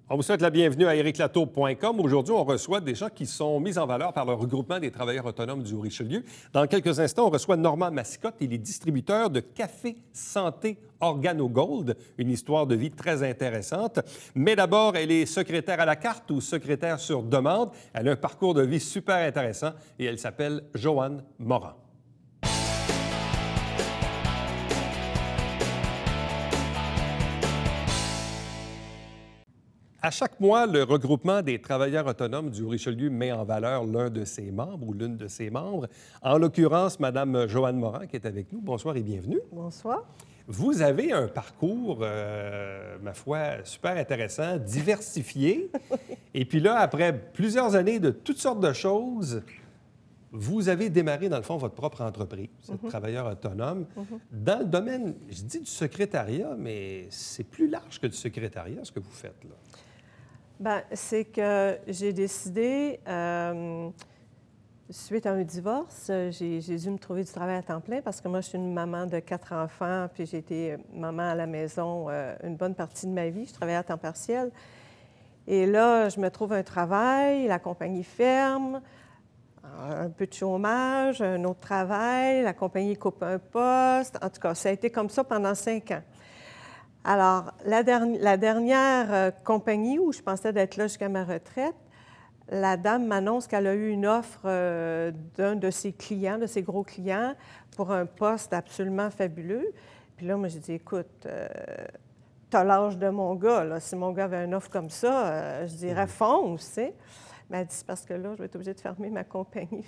On vous souhaite la bienvenue à ericlatour.com. Aujourd'hui, on reçoit des gens qui sont mis en valeur par le regroupement des travailleurs autonomes du Haut-Richelieu. Dans quelques instants, on reçoit Normand Mascotte. Il est distributeur de café santé Organo-Gold, une histoire de vie très intéressante. Mais d'abord, elle est secrétaire à la carte ou secrétaire sur demande. Elle a un parcours de vie super intéressant et elle s'appelle Joanne Morin. À chaque mois, le regroupement des travailleurs autonomes du Haut-Richelieu met en valeur l'un de ses membres ou l'une de ses membres. En l'occurrence, Mme Joanne Morin, qui est avec nous. Bonsoir et bienvenue. Bonsoir. Vous avez un parcours, ma foi, super intéressant, diversifié. Et puis là, après plusieurs années de toutes sortes de choses, vous avez démarré, dans le fond, votre propre entreprise, vous êtes travailleur autonome. Dans le domaine, je dis du secrétariat, mais c'est plus large que du secrétariat, ce que vous faites, là. Bien, c'est que j'ai décidé, suite à un divorce, j'ai dû me trouver du travail à temps plein parce que moi, je suis une maman de 4 enfants, puis j'ai été maman à la maison une bonne partie de ma vie. Je travaillais à temps partiel. Et là, je me trouve un travail, la compagnie ferme, un peu de chômage, un autre travail, la compagnie coupe un poste. En tout cas, ça a été comme ça pendant 5 ans. Alors, la dernière compagnie où je pensais d'être là jusqu'à ma retraite, la dame m'annonce qu'elle a eu une offre d'un de ses clients, de ses gros clients, pour un poste absolument fabuleux. Puis là, moi, j'ai dit, écoute, t'as l'âge de mon gars, là. Si mon gars avait une offre comme ça, je dirais fonce, tu sais. Mais elle dit, c'est parce que là, je vais être obligée de fermer ma compagnie.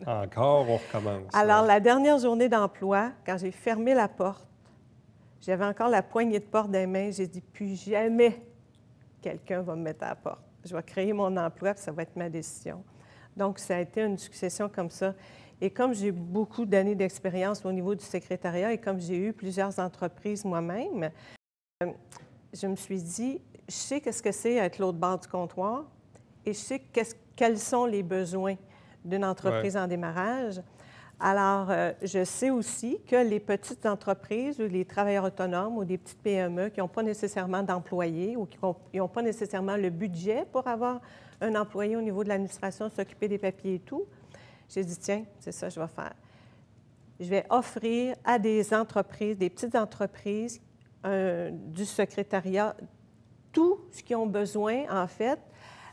Encore, on recommence. Alors, la dernière journée d'emploi, quand j'ai fermé la porte, j'avais encore la poignée de porte dans les mains. J'ai dit, plus jamais quelqu'un va me mettre à la porte. Je vais créer mon emploi, puis ça va être ma décision. Donc, ça a été une succession comme ça. Et comme j'ai beaucoup d'années d'expérience au niveau du secrétariat et comme j'ai eu plusieurs entreprises moi-même, je me suis dit, je sais qu'est-ce que c'est être l'autre bord du comptoir et je sais quels sont les besoins d'une entreprise en démarrage. Alors, je sais aussi que les petites entreprises ou les travailleurs autonomes ou des petites PME qui n'ont pas nécessairement d'employés ou qui n'ont pas nécessairement le budget pour avoir un employé au niveau de l'administration, s'occuper des papiers et tout, j'ai dit, tiens, c'est ça que je vais faire. Je vais offrir à des entreprises, des petites entreprises, du secrétariat, tout ce qu'ils ont besoin, en fait,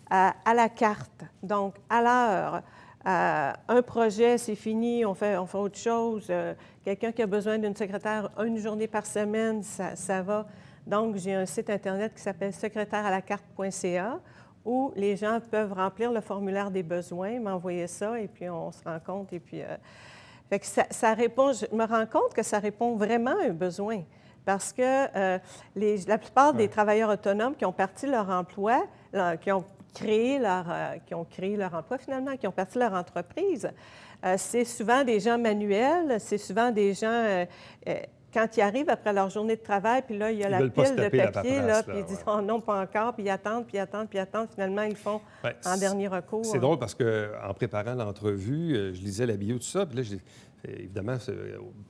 à la carte, donc à l'heure. Un projet, c'est fini, on fait autre chose. Quelqu'un qui a besoin d'une secrétaire une journée par semaine, ça va. Donc, j'ai un site Internet qui s'appelle secrétairealacarte.ca où les gens peuvent remplir le formulaire des besoins, m'envoyer ça, et puis on se rend compte. Et puis, fait que ça répond, je me rends compte que ça répond vraiment à un besoin. Parce que la plupart des travailleurs autonomes qui ont parti leur emploi, qui ont créé leur emploi finalement, qui ont parti leur entreprise, c'est souvent des gens manuels, c'est souvent des gens, quand ils arrivent après leur journée de travail, puis là, il y a la pile de papier, là, puis ils disent « Oh non, pas encore », puis ils attendent, puis ils attendent, puis ils attendent. Finalement, ils font en dernier recours. C'est drôle parce qu'en préparant l'entrevue, je lisais la bio, tout ça, puis là, évidemment,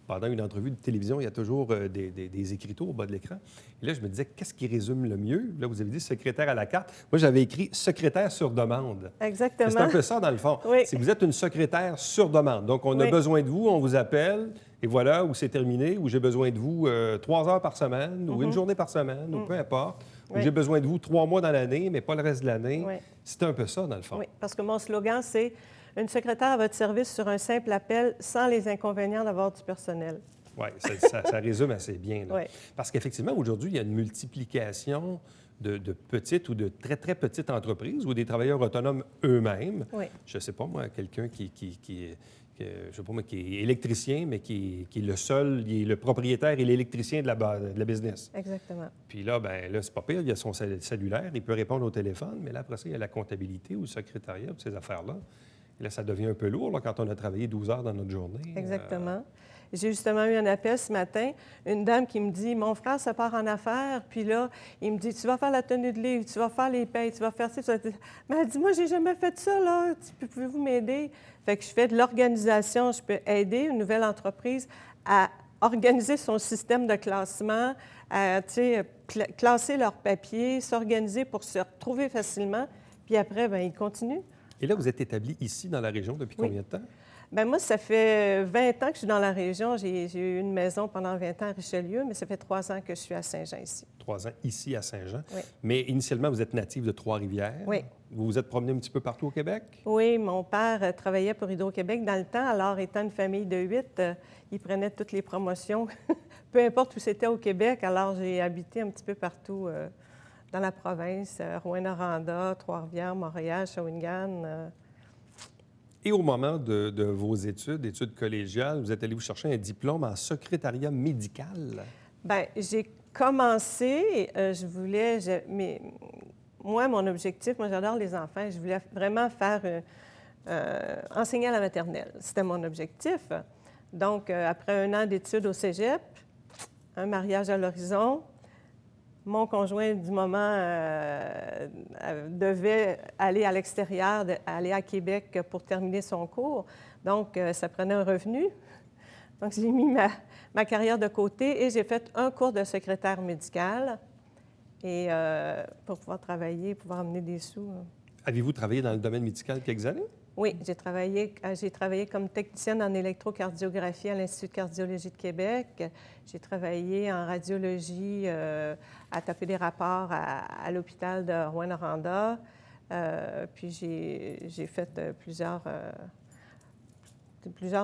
pendant une entrevue de télévision, il y a toujours des écriteaux au bas de l'écran. Et là, je me disais, qu'est-ce qui résume le mieux? Là, vous avez dit secrétaire à la carte. Moi, j'avais écrit secrétaire sur demande. Exactement. C'est un peu ça, dans le fond. Oui. Si vous êtes une secrétaire sur demande, donc on a besoin de vous, on vous appelle, et voilà, où c'est terminé, où j'ai besoin de vous 3 heures par semaine, ou une journée par semaine, ou peu importe, où j'ai besoin de vous 3 mois dans l'année, mais pas le reste de l'année. Oui. C'est un peu ça, dans le fond. Oui, parce que mon slogan, c'est une secrétaire à votre service sur un simple appel sans les inconvénients d'avoir du personnel. Oui, ça résume assez bien. Là. Oui. Parce qu'effectivement, aujourd'hui, il y a une multiplication de petites ou de très, très petites entreprises ou des travailleurs autonomes eux-mêmes. Oui. Je ne sais pas, moi, quelqu'un qui est électricien, mais qui est le seul, il est le propriétaire et l'électricien de la business. Exactement. Puis là, bien, là, c'est pas pire, il a son cellulaire, il peut répondre au téléphone, mais là, après ça, il y a la comptabilité ou le secrétariat, ces affaires-là. Et là, ça devient un peu lourd là, quand on a travaillé 12 heures dans notre journée. Exactement. J'ai justement eu un appel ce matin, une dame qui me dit « Mon frère se part en affaires, puis là, il me dit « Tu vas faire la tenue de livre, tu vas faire les payes, tu vas faire ça. » Mais elle dit « Moi, j'ai jamais fait ça, là. Pouvez-vous m'aider? » Fait que je fais de l'organisation. Je peux aider une nouvelle entreprise à organiser son système de classement, classer leurs papiers, s'organiser pour se retrouver facilement, puis après, bien, ils continuent. Et là, vous êtes établi ici, dans la région, depuis combien de temps? Bien, moi, ça fait 20 ans que je suis dans la région. J'ai eu une maison pendant 20 ans à Richelieu, mais ça fait 3 ans que je suis à Saint-Jean ici. 3 ans ici à Saint-Jean. Oui. Mais initialement, vous êtes natif de Trois-Rivières. Oui. Vous vous êtes promené un petit peu partout au Québec? Oui, mon père travaillait pour Hydro-Québec dans le temps. Alors, étant une famille de 8, il prenait toutes les promotions, peu importe où c'était au Québec. Alors, j'ai habité un petit peu partout dans la province, Rouyn-Noranda, Trois-Rivières, Montréal, Shawinigan. Et au moment de vos études collégiales, vous êtes allé vous chercher un diplôme en secrétariat médical? Bien, j'ai commencé, moi, mon objectif, moi, j'adore les enfants, je voulais vraiment faire enseigner à la maternelle. C'était mon objectif. Donc, après 1 an d'études au cégep, un mariage à l'horizon, mon conjoint du moment devait aller à l'extérieur, aller à Québec pour terminer son cours. Donc, ça prenait un revenu. Donc, j'ai mis ma carrière de côté et j'ai fait un cours de secrétaire médical et, pour pouvoir travailler, pouvoir amener des sous. Avez-vous travaillé dans le domaine médical quelques années? Oui, j'ai travaillé comme technicienne en électrocardiographie à l'Institut de cardiologie de Québec. J'ai travaillé en radiologie à taper des rapports à l'hôpital de Rouyn-Noranda. Puis j'ai fait plusieurs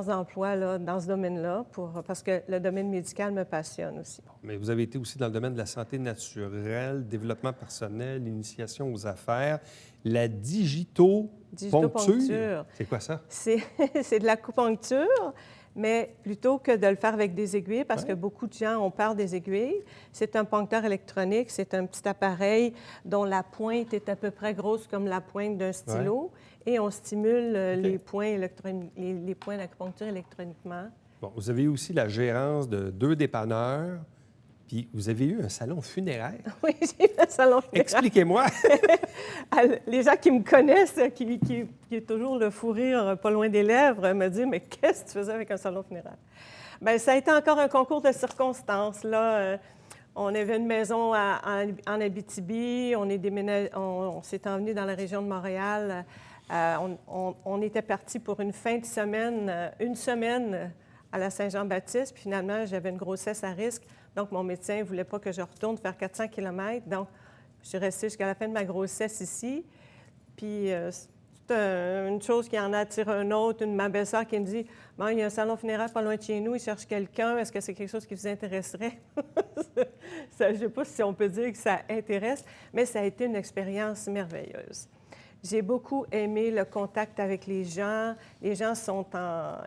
emplois là, dans ce domaine-là, parce que le domaine médical me passionne aussi. Mais vous avez été aussi dans le domaine de la santé naturelle, développement personnel, initiation aux affaires, la digitoponcture. C'est quoi ça? C'est de l'acupuncture, mais plutôt que de le faire avec des aiguilles, parce que beaucoup de gens ont peur des aiguilles, c'est un poncteur électronique, c'est un petit appareil dont la pointe est à peu près grosse comme la pointe d'un stylo, et on stimule les points d'acupuncture électroniquement. Bon, vous avez eu aussi la gérance de 2 dépanneurs, puis vous avez eu un salon funéraire. Oui, j'ai eu un salon funéraire. Expliquez-moi! Les gens qui me connaissent, qui est toujours le fou rire pas loin des lèvres, me disent « Mais qu'est-ce que tu faisais avec un salon funéraire? » Bien, ça a été encore un concours de circonstances. Là, on avait une maison en Abitibi, on s'est emmené dans la région de Montréal. On était parti pour une fin de semaine, une semaine à la Saint-Jean-Baptiste, puis finalement, j'avais une grossesse à risque. Donc, mon médecin ne voulait pas que je retourne faire 400 km. Donc, je suis restée jusqu'à la fin de ma grossesse ici. Puis, c'est une chose qui en attire un autre. Ma belle-sœur qui me dit « Bon, il y a un salon funéraire pas loin de chez nous, il cherche quelqu'un. Est-ce que c'est quelque chose qui vous intéresserait? » Je ne sais pas si on peut dire que ça intéresse, mais ça a été une expérience merveilleuse. J'ai beaucoup aimé le contact avec les gens. Les gens sont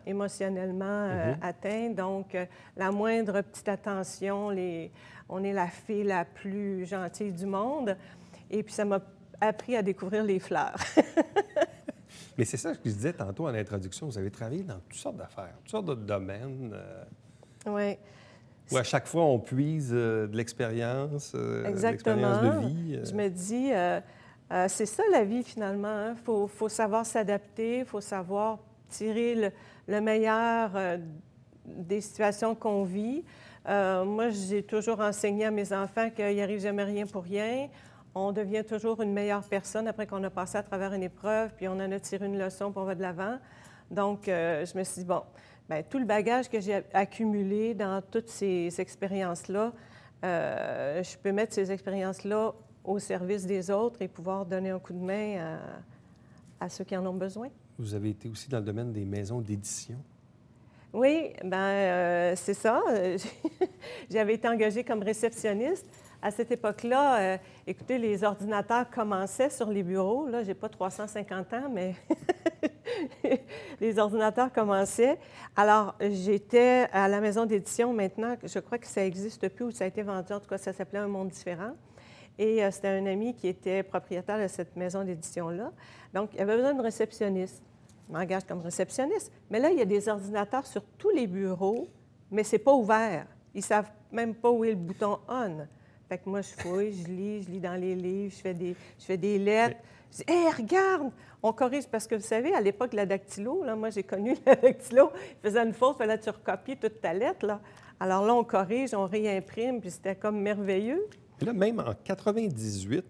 émotionnellement atteints, donc la moindre petite attention, on est la fille la plus gentille du monde. Et puis ça m'a appris à découvrir les fleurs. Mais c'est ça que je disais tantôt en introduction. Vous avez travaillé dans toutes sortes d'affaires, toutes sortes de domaines. Oui. Où à chaque fois, on puise de l'expérience, de l'expérience de vie. Je me dis... c'est ça la vie, finalement. Il faut savoir s'adapter, il faut savoir tirer le meilleur des situations qu'on vit. Moi, j'ai toujours enseigné à mes enfants qu'il n'y arrive jamais rien pour rien. On devient toujours une meilleure personne après qu'on a passé à travers une épreuve, puis on en a tiré une leçon, puis on va de l'avant. Donc, je me suis dit, bon, bien, tout le bagage que j'ai accumulé dans toutes ces expériences-là, je peux mettre ces expériences-là au service des autres et pouvoir donner un coup de main à ceux qui en ont besoin. Vous avez été aussi dans le domaine des maisons d'édition. Oui, bien, c'est ça. J'avais été engagée comme réceptionniste. À cette époque-là, écoutez, les ordinateurs commençaient sur les bureaux. Là, je n'ai pas 350 ans, mais les ordinateurs commençaient. Alors, j'étais à la maison d'édition maintenant. Je crois que ça n'existe plus ou ça a été vendu. En tout cas, ça s'appelait Un Monde différent. Et c'était un ami qui était propriétaire de cette maison d'édition-là. Donc, il avait besoin d'une réceptionniste. Je m'engage comme réceptionniste. Mais là, il y a des ordinateurs sur tous les bureaux, mais ce n'est pas ouvert. Ils ne savent même pas où est le bouton « on ». Fait que moi, je fouille, je lis dans les livres, je fais des lettres. Je dis « Hé, regarde! » On corrige parce que, vous savez, à l'époque, la dactylo, là, moi, j'ai connu la dactylo, il faisait une faute, il fallait que tu recopies toute ta lettre, là. Alors là, on corrige, on réimprime, puis c'était comme merveilleux. Puis là, même en 98,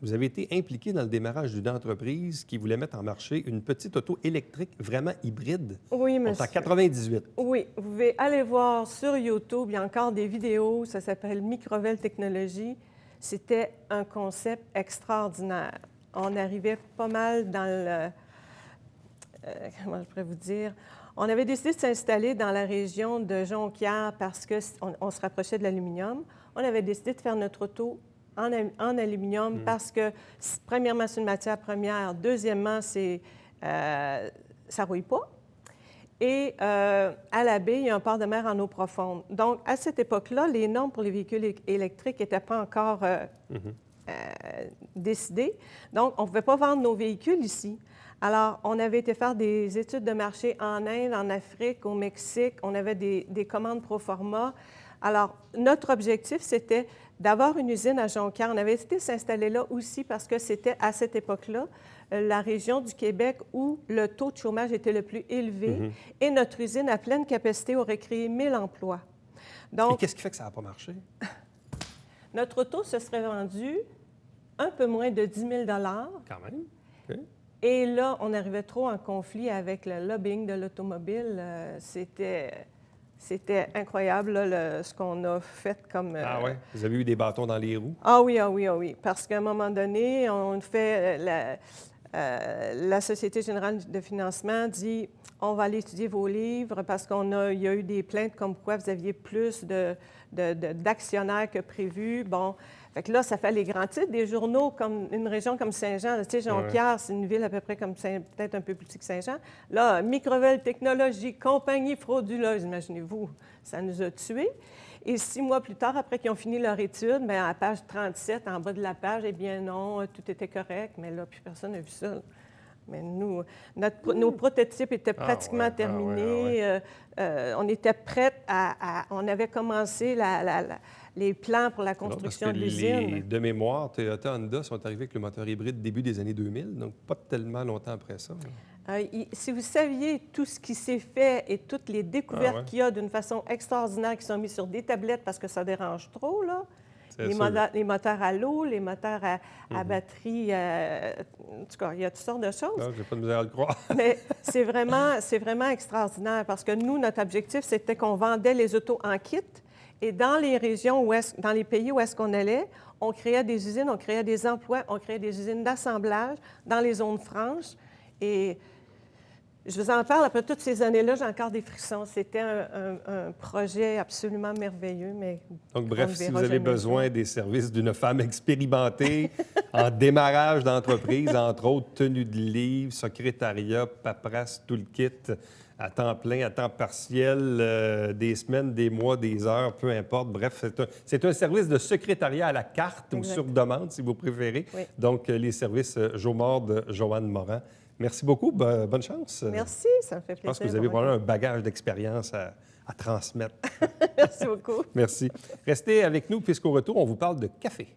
vous avez été impliqué dans le démarrage d'une entreprise qui voulait mettre en marché une petite auto électrique vraiment hybride. Oui, On est monsieur. en 98. Oui, vous pouvez aller voir sur YouTube, il y a encore des vidéos, ça s'appelle Microvel Technologies. C'était un concept extraordinaire. On arrivait pas mal dans le... comment je pourrais vous dire? On avait décidé de s'installer dans la région de Jonquière parce qu'on se rapprochait de l'aluminium. On avait décidé de faire notre auto en aluminium parce que, premièrement, c'est une matière première. Deuxièmement, ça ne rouille pas. Et à la baie, il y a un port de mer en eau profonde. Donc, à cette époque-là, les normes pour les véhicules électriques n'étaient pas encore décidées. Donc, on ne pouvait pas vendre nos véhicules ici. Alors, on avait été faire des études de marché en Inde, en Afrique, au Mexique. On avait des commandes pro forma. Alors, notre objectif, c'était d'avoir une usine à Jonquière. On avait décidé de s'installer là aussi parce que c'était, à cette époque-là, la région du Québec où le taux de chômage était le plus élevé. Et notre usine, à pleine capacité, aurait créé 1000 emplois. Donc, et qu'est-ce qui fait que ça n'a pas marché? Notre auto se serait vendue un peu moins de 10 000 $. Quand même. OK. Et là, on arrivait trop en conflit avec le lobbying de l'automobile. C'était incroyable, là, ce qu'on a fait comme... Ah oui? Vous avez eu des bâtons dans les roues? Ah oui, ah oui, ah oui. Parce qu'à un moment donné, on fait... la Société générale de financement dit on va aller étudier vos livres parce il y a eu des plaintes comme quoi vous aviez plus d'actionnaires que prévu. Bon, fait que là, ça fait les grands titres des journaux comme une région comme Saint-Jean. Tu sais, Jonquière, c'est une ville à peu près comme peut-être un peu plus petite que Saint-Jean. Là, Microvel Technologies, compagnie frauduleuse, imaginez-vous, ça nous a tués. Et 6 mois plus tard, après qu'ils ont fini leur étude, bien, à la page 37, en bas de la page, eh bien non, tout était correct, mais là, plus personne n'a vu ça. Là. Mais nous, nos prototypes étaient pratiquement terminés. On était prêts on avait commencé les plans pour la construction de l'usine. De mémoire, Toyota Honda sont arrivés avec le moteur hybride début des années 2000, donc pas tellement longtemps après ça. Si vous saviez tout ce qui s'est fait et toutes les découvertes qu'il y a d'une façon extraordinaire qui sont mises sur des tablettes parce que ça dérange trop, là. Les moteurs à l'eau, les moteurs à batterie, en tout cas, il y a toutes sortes de choses. Non, j'ai pas de misère à le croire. Mais c'est vraiment extraordinaire parce que nous, notre objectif, c'était qu'on vendait les autos en kit et dans les régions, dans les pays où est-ce qu'on allait, on créait des usines, on créait des emplois, on créait des usines d'assemblage dans les zones franches. Et je vous en parle, après toutes ces années-là, j'ai encore des frissons. C'était un projet absolument merveilleux, mais... Donc, bref, si vous avez besoin des services d'une femme expérimentée en démarrage d'entreprise, entre autres tenue de livre, secrétariat, paperasse, tout le kit, à temps plein, à temps partiel, des semaines, des mois, des heures, peu importe. Bref, c'est un service de secrétariat à la carte ou sur demande, si vous préférez. Oui. Donc, les services Jomord de Joanne Morin. Merci beaucoup. Bonne chance. Merci, ça me fait plaisir. Je pense que vous avez probablement un bagage d'expérience à transmettre. Merci beaucoup. Merci. Restez avec nous puisqu'au retour, on vous parle de café.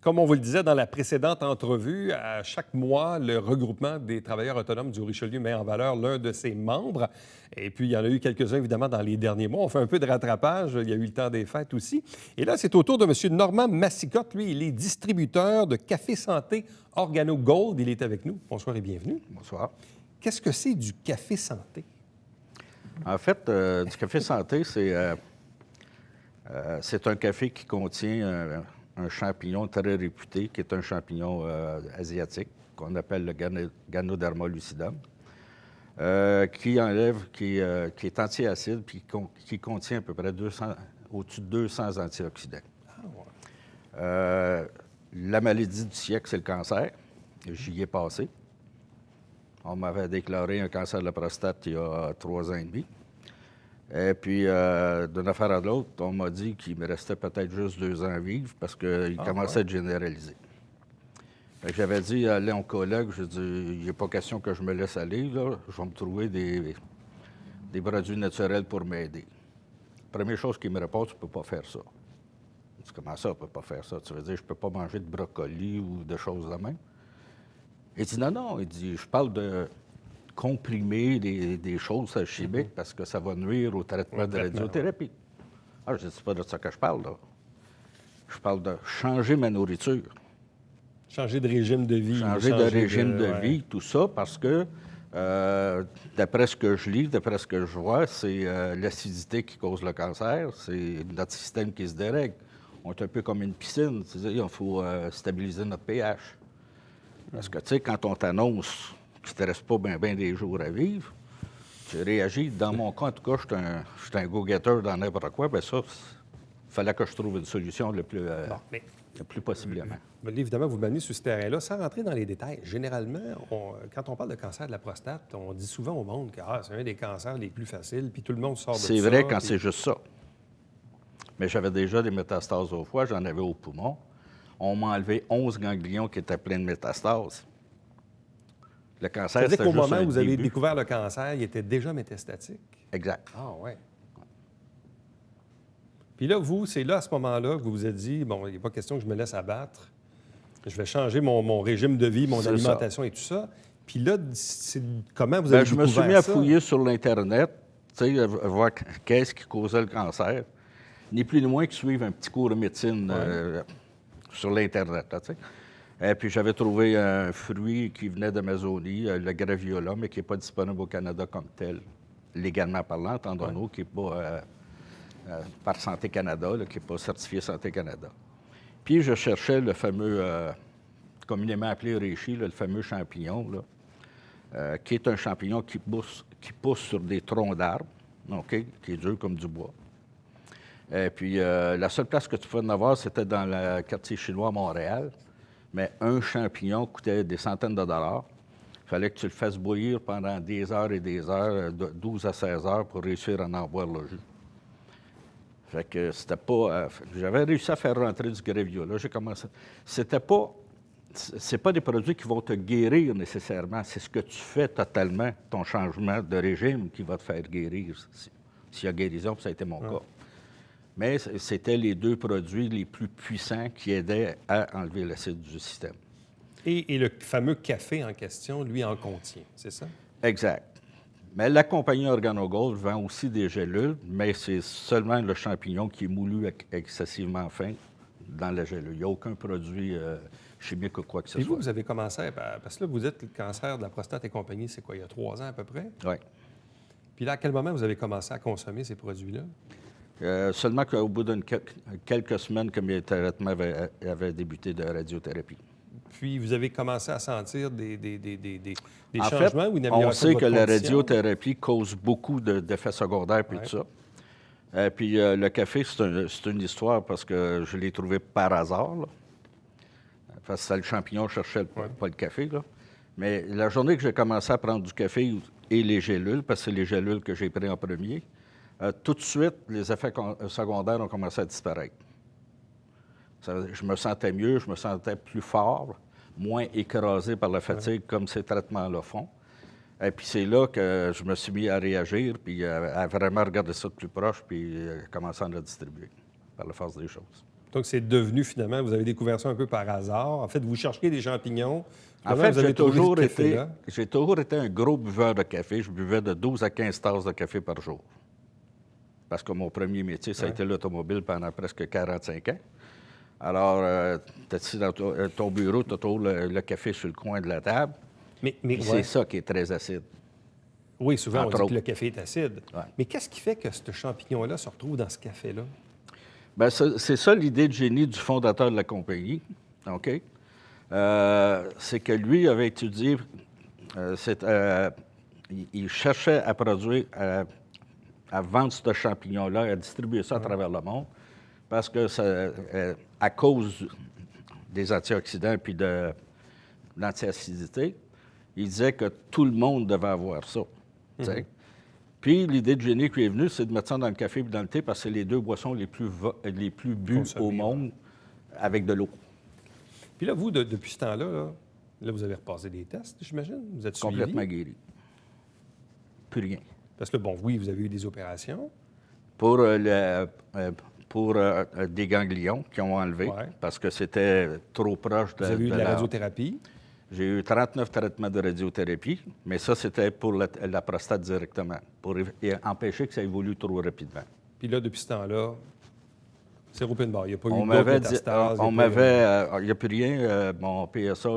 Comme on vous le disait dans la précédente entrevue, à chaque mois, le regroupement des travailleurs autonomes du Richelieu met en valeur l'un de ses membres. Et puis, il y en a eu quelques-uns, évidemment, dans les derniers mois. On fait un peu de rattrapage. Il y a eu le temps des fêtes aussi. Et là, c'est au tour de M. Normand Massicotte. Lui, il est distributeur de Café Santé Organo Gold. Il est avec nous. Bonsoir et bienvenue. Bonsoir. Qu'est-ce que c'est du Café Santé? En fait, du Café Santé, c'est un café qui contient un champignon très réputé, qui est un champignon asiatique, qu'on appelle le Ganoderma lucidum, qui est antiacide, puis qui contient à peu près au-dessus de 200 antioxydants. La maladie du siècle, c'est le cancer. J'y ai passé. On m'avait déclaré un cancer de la prostate il y a 3 ans et demi. Et puis, d'une affaire à l'autre, on m'a dit qu'il me restait peut-être juste 2 ans à vivre parce qu'il commençait à être généralisé. J'avais dit à l'oncologue, je dis, il n'est pas question que je me laisse aller, là. Je vais me trouver des produits naturels pour m'aider. Première chose qu'il me répond, tu ne peux pas faire ça. Je dis, comment ça, on ne peut pas faire ça? Tu veux dire, je ne peux pas manger de brocoli ou de choses de même? Il dit, non. Il dit, je parle de comprimer des choses chimiques parce que ça va nuire au traitement de radiothérapie. Ah, je dis, c'est pas de ça que je parle, là. Je parle de changer ma nourriture. Changer de régime de vie. Changer de régime de vie, tout ça, parce que, d'après ce que je lis, d'après ce que je vois, c'est l'acidité qui cause le cancer, c'est notre système qui se dérègle. On est un peu comme une piscine, c'est-à-dire il faut stabiliser notre pH. Parce que, tu sais, quand on t'annonce qu'il ne te reste pas bien des jours à vivre, tu réagis. Dans mon cas, en tout cas, je suis un go-getter dans n'importe quoi. Bien ça, il fallait que je trouve une solution le plus possiblement. Mais évidemment, vous menez sur ce terrain-là, sans rentrer dans les détails. Généralement, quand on parle de cancer de la prostate, on dit souvent au monde que c'est un des cancers les plus faciles, puis tout le monde sort de ça. C'est vrai quand c'est juste ça. Mais j'avais déjà des métastases au foie, j'en avais au poumon. On m'a enlevé 11 ganglions qui étaient pleins de métastases. Le cancer, c'est-à-dire qu'au moment où vous avez début. découvert le cancer, il était déjà métastatique? Exact. Ah, oui. Puis là, vous, c'est là, à ce moment-là, que vous vous êtes dit, bon, il n'est pas question que je me laisse abattre. Je vais changer mon régime de vie, mon alimentation et tout ça. Puis là, comment vous avez découvert ça? Je me suis mis à fouiller sur l'Internet, tu sais, voir qu'est-ce qui causait le cancer. Ni plus ni moins que suivre un petit cours de médecine sur l'Internet, tu sais. Et puis, j'avais trouvé un fruit qui venait d'Amazonie, le graviola, mais qui n'est pas disponible au Canada comme tel, légalement parlant, entendons-nous, qui n'est pas par Santé Canada, là, qui n'est pas certifié Santé Canada. Puis, je cherchais le fameux, communément appelé reishi, le fameux champignon, là, qui est un champignon qui pousse sur des troncs d'arbres, OK, qui est dur comme du bois. Et puis, la seule place que tu pouvais en avoir, c'était dans le quartier chinois à Montréal. Mais un champignon coûtait des centaines de dollars. Il fallait que tu le fasses bouillir pendant des heures et des heures, de 12 à 16 heures, pour réussir à en boire le jus. Fait que c'était pas... j'avais réussi à faire rentrer du graviola. J'ai commencé... C'était pas... C'est pas des produits qui vont te guérir nécessairement. C'est ce que tu fais totalement, ton changement de régime, qui va te faire guérir. S'il y a guérison, puis ça a été mon cas. Mais c'était les 2 produits les plus puissants qui aidaient à enlever l'acide du système. Et le fameux café en question, lui, en contient, c'est ça? Exact. Mais la compagnie OrganoGold vend aussi des gélules, mais c'est seulement le champignon qui est moulu excessivement fin dans la gélule. Il n'y a aucun produit chimique ou quoi que ce soit. Et vous avez commencé, parce que là, vous dites que le cancer de la prostate et compagnie, c'est quoi, il y a 3 ans à peu près? Oui. Puis là, à quel moment vous avez commencé à consommer ces produits-là? Seulement qu'au bout de quelques semaines que mes traitements avaient débuté de radiothérapie. Puis vous avez commencé à sentir des en changements fait, ou une on amélioration sait de que votre la condition? radiothérapie cause beaucoup d'effets secondaires et tout ça. Puis le café, c'est une histoire parce que je l'ai trouvé par hasard, là. Parce que c'est le champignon, je cherchais pas le café, là. Mais la journée que j'ai commencé à prendre du café et les gélules, parce que c'est les gélules que j'ai pris en premier, tout de suite, les effets secondaires ont commencé à disparaître. Je me sentais mieux, je me sentais plus fort, moins écrasé par la fatigue comme ces traitements-là font. Et puis c'est là que je me suis mis à réagir, puis à vraiment regarder ça de plus proche, puis commencer à le distribuer par la force des choses. Donc, c'est devenu finalement, vous avez découvert ça un peu par hasard. En fait, vous cherchiez des champignons. En Finalement, fait, vous avez trouvé ce café-là. j'ai toujours été un gros buveur de café. Je buvais de 12 à 15 tasses de café par jour. Parce que mon premier métier, ça a été l'automobile pendant presque 45 ans. Alors, tu es assis dans ton bureau, tu as toujours le café sur le coin de la table. Mais C'est ça qui est très acide. Oui, souvent, on Entre dit autres. que le café est acide. Ouais. Mais qu'est-ce qui fait que ce champignon-là se retrouve dans ce café-là? Bien, c'est ça l'idée de génie du fondateur de la compagnie. OK? C'est que lui avait étudié, il cherchait à produire, à vendre ce champignon-là, à distribuer ça à travers le monde, parce que à cause des antioxydants et de l'antiacidité, il disait que tout le monde devait avoir ça. Tu sais. Puis l'idée de génie qui est venue, c'est de mettre ça dans le café et dans le thé, parce que c'est les deux boissons les plus bues au monde avec de l'eau. Puis là, vous, depuis ce temps-là, là, vous avez repassé des tests, j'imagine? Vous êtes suivi? Complètement guéri. Plus rien. Parce que, bon, oui, vous avez eu des opérations. Pour des ganglions qui ont enlevé, parce que c'était trop proche de Vous avez eu de la radiothérapie. J'ai eu 39 traitements de radiothérapie, mais ça, c'était pour la prostate directement, pour empêcher que ça évolue trop rapidement. Puis là, depuis ce temps-là, c'est open bar. Il n'y a pas eu On d'autres m'avait dit, métastases. il n'y a plus rien. Mon PSA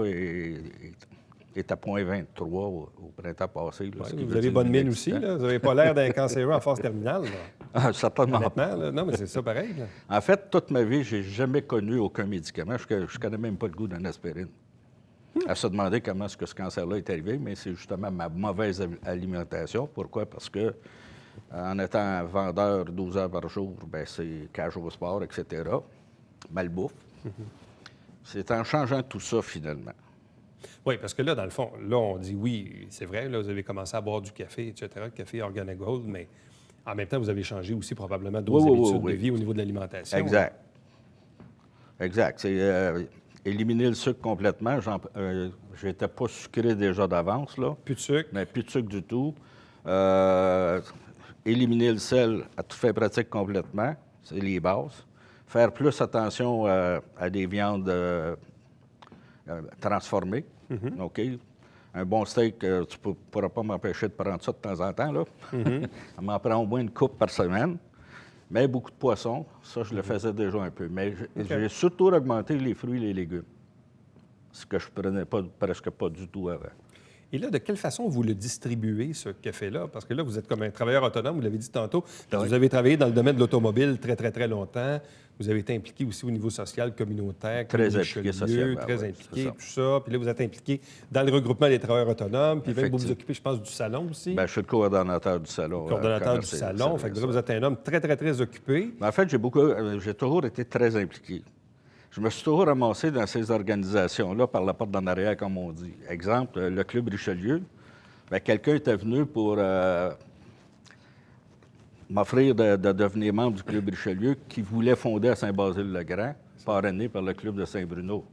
est à 0,23 au printemps passé. Là, Ouais, vous avez bonne mine aussi. Là. Vous n'avez pas l'air d'un cancéreux en phase terminale. Là. Ah, certainement. Honnêtement, là. Non, mais c'est ça pareil. Là. En fait, toute ma vie, je n'ai jamais connu aucun médicament. Je ne connais même pas le goût d'une aspirine. À se demander comment est-ce que ce cancer-là est arrivé, mais c'est justement ma mauvaise alimentation. Pourquoi? Parce que en étant vendeur 12 heures par jour, bien, c'est cage au sport, etc., malbouffe. C'est en changeant tout ça, finalement. Oui, parce que là, dans le fond, là, on dit oui, c'est vrai, là, vous avez commencé à boire du café, etc., le café Organogold, mais en même temps, vous avez changé aussi probablement d'autres habitudes de vie au niveau de l'alimentation. Exact. Exact. C'est éliminer le sucre complètement. Je n'étais pas sucré déjà d'avance, là. Plus de sucre. Mais plus de sucre du tout. Éliminer le sel à toute fin pratique complètement. C'est les bases. Faire plus attention à des viandes transformées. OK? Un bon steak, tu ne pourras pas m'empêcher de prendre ça de temps en temps, là. On m'en prend au moins une coupe par semaine. Mais beaucoup de poissons, ça, je le faisais déjà un peu. Mais j'ai surtout augmenté les fruits et les légumes, ce que je ne prenais presque pas du tout avant. Et là, de quelle façon vous le distribuez, ce café-là? Parce que là, vous êtes comme un travailleur autonome, vous l'avez dit tantôt. Vous avez travaillé dans le domaine de l'automobile très, très, très longtemps. Vous avez été impliqué aussi au niveau social, communautaire. Très impliqué socialement. Très impliqué, tout ça. Puis là, vous êtes impliqué dans le regroupement des travailleurs autonomes. Puis même, vous vous occupez, je pense, du salon aussi. Bien, je suis le coordonnateur du salon. Coordonnateur du salon. Fait que là, vous êtes un homme très, très, très occupé. En fait, j'ai toujours été très impliqué. Je me suis toujours ramassé dans ces organisations-là par la porte d'en arrière, comme on dit. Exemple, le Club Richelieu. Bien, quelqu'un était venu pour m'offrir de devenir membre du Club Richelieu qui voulait fonder à Saint-Basile-le-Grand, parrainé par le Club de Saint-Bruno.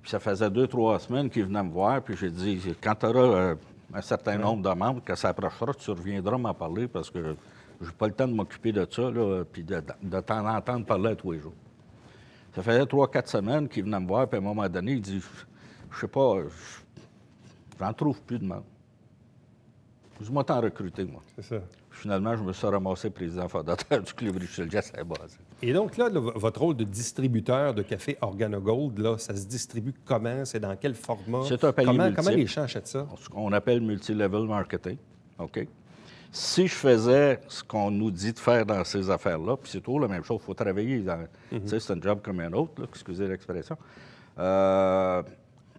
Puis ça faisait 2-3 semaines qu'il venait me voir, puis j'ai dit, quand tu auras un certain nombre de membres, que ça approchera, tu reviendras m'en parler parce que je n'ai pas le temps de m'occuper de ça, là, puis de t'en entendre parler à tous les jours. Ça faisait 3-4 semaines qu'il venait me voir, puis à un moment donné, il dit, je sais pas, j'en trouve plus de monde. Je m'en t'en recruter, moi. C'est ça. Finalement, je me suis ramassé président fondateur du Club Richelieu à Saint-Basile. Et donc là, votre rôle de distributeur de café Organogold, là, ça se distribue comment? C'est dans quel format? C'est un panier multiple. Comment les gens achètent ça? Ce qu'on appelle multi-level marketing. OK? Si je faisais ce qu'on nous dit de faire dans ces affaires-là, puis c'est toujours la même chose, il faut travailler dans... Tu sais, c'est un job comme un autre, là, excusez l'expression.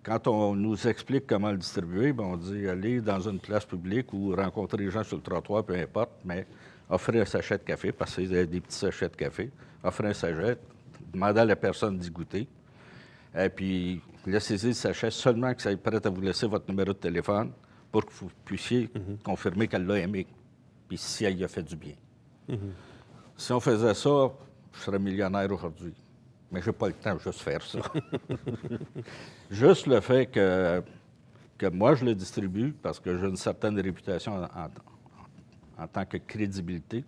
Quand on nous explique comment le distribuer, bien, on dit aller dans une place publique ou rencontrer les gens sur le trottoir, peu importe, mais offrir un sachet de café, parce qu'il y a des petits sachets de café, offrir un sachet, demander à la personne d'y goûter, et puis laissez-y le sachet seulement que ça est prêt à vous laisser votre numéro de téléphone pour que vous puissiez confirmer qu'elle l'a aimé, puis si elle y a fait du bien. Si on faisait ça, je serais millionnaire aujourd'hui. Mais je n'ai pas le temps de juste faire ça. Juste le fait que moi, je le distribue parce que j'ai une certaine réputation en tant que crédibilité.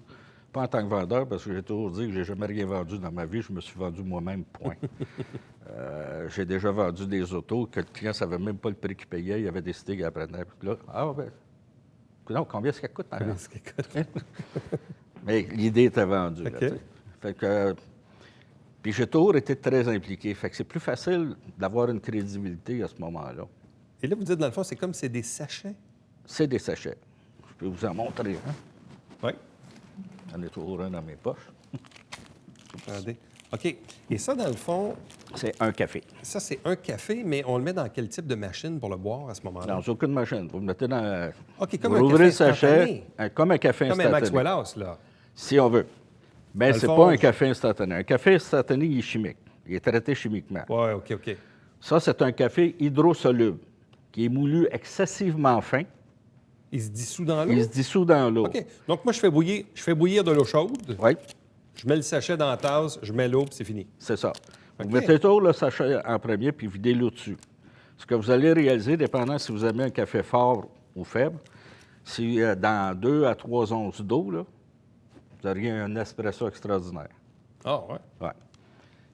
Pas en tant que vendeur, parce que j'ai toujours dit que j'ai jamais rien vendu dans ma vie. Je me suis vendu moi-même, point. J'ai déjà vendu des autos que le client ne savait même pas le prix qu'il payait. Il avait décidé qu'il apprenait. Puis là, non, combien est-ce qu'elle coûte? Combien est-ce qu'elle coûte? Mais l'idée était vendue. OK. Là, fait que, puis j'ai toujours été très impliqué. Fait que c'est plus facile d'avoir une crédibilité à ce moment-là. Et là, vous dites, dans le fond, c'est comme c'est des sachets. C'est des sachets. Je peux vous en montrer. Hein? Oui. J'en ai toujours un dans mes poches. Regardez. OK. Et ça, dans le fond, C'est un café. ça, c'est un café, mais on le met dans quel type de machine pour le boire à ce moment-là? Dans aucune machine. Vous le mettez dans... OK, comme vous un ouvrez café le sachet, instantané. comme un café Comme un instantané. Maxwell House, là. Si on veut. Mais Dans le c'est fond, pas un café instantané. Un café instantané, il est chimique. Il est traité chimiquement. Oui, OK, OK. Ça, c'est un café hydrosoluble qui est moulu excessivement fin. Il se dissout dans l'eau? Il se dissout dans l'eau. OK. Donc, moi, je fais bouillir de l'eau chaude. Oui, Je mets le sachet dans la tasse, je mets l'eau, puis c'est fini. c'est ça. OK. Vous mettez toujours le sachet en premier, puis videz l'eau dessus. Ce que vous allez réaliser, dépendant si vous aimez un café fort ou faible, si dans 2 à 3 onces d'eau, là, vous auriez un espresso extraordinaire. Ah, ouais. Ouais.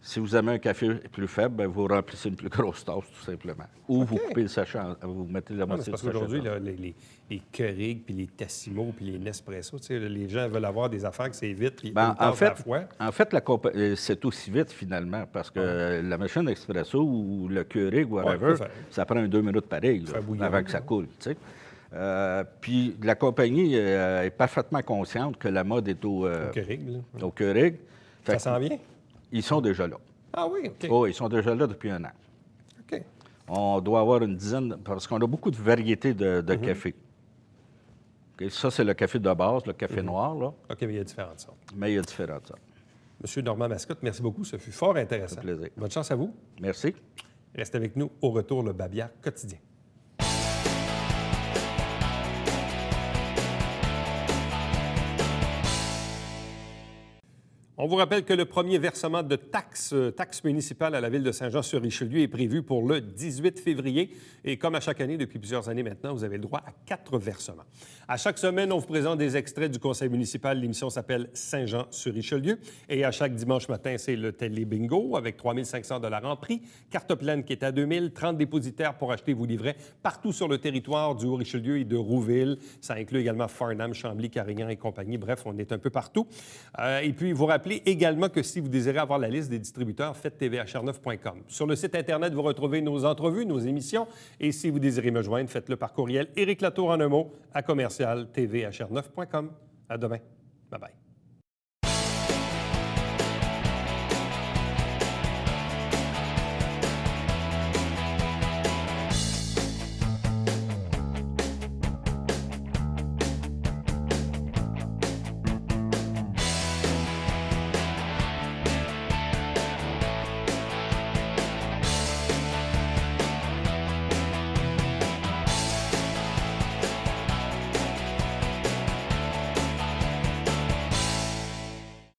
Si vous aimez un café plus faible, bien, vous remplissez une plus grosse tasse, tout simplement. Ou vous coupez le sachet, vous mettez la Ah, mais moitié c'est parce du sachet. qu'aujourd'hui, dedans. là, les Keurig, puis les Tassimo, puis les Nespresso, tu sais, les gens veulent avoir des affaires que c'est vite, puis Ben, une tasse à la fois. en fait, c'est aussi vite, finalement, parce que la machine expresso ou le Keurig, whatever, peut faire. ça prend 2 minutes pareil, là, Faire bouillir avant l'eau, que ça hein. coule, tu sais. Puis la compagnie est parfaitement consciente que la mode est au Keurig, là. Keurig. Fait Ça que s'en vient? ils sont déjà là. Ah oui, OK. Oh, ils sont déjà là depuis 1 an. OK. On doit avoir une dizaine, parce qu'on a beaucoup de variétés de café. OK, ça, c'est le café de base, le café noir, là, OK, mais il y a différentes sortes. mais il y a différentes sortes. Monsieur Normand Mascotte, merci beaucoup. Ce fut fort intéressant. Ça fait plaisir. Bonne chance à vous. Merci. Restez avec nous. Au retour, le Babillard quotidien. On vous rappelle que le premier versement de taxes municipales à la Ville de Saint-Jean-sur-Richelieu est prévu pour le 18 février. Et comme à chaque année, depuis plusieurs années maintenant, vous avez le droit à 4 versements. À chaque semaine, on vous présente des extraits du conseil municipal. L'émission s'appelle Saint-Jean-sur-Richelieu. Et à chaque dimanche matin, c'est le Télé Bingo avec 3 500 $ en prix. Carte pleine qui est à 2 000, 30 dépositaires pour acheter vos livrets partout sur le territoire du Haut-Richelieu et de Rouville. Ça inclut également Farnham, Chambly, Carignan et compagnie. Bref, on est un peu partout. Et puis, vous rappelez également que si vous désirez avoir la liste des distributeurs, faites tvhr9.com. Sur le site Internet, vous retrouvez nos entrevues, nos émissions. Et si vous désirez me joindre, faites-le par courriel. Éric Latour en un mot à commercial tvhr9.com. À demain. Bye-bye.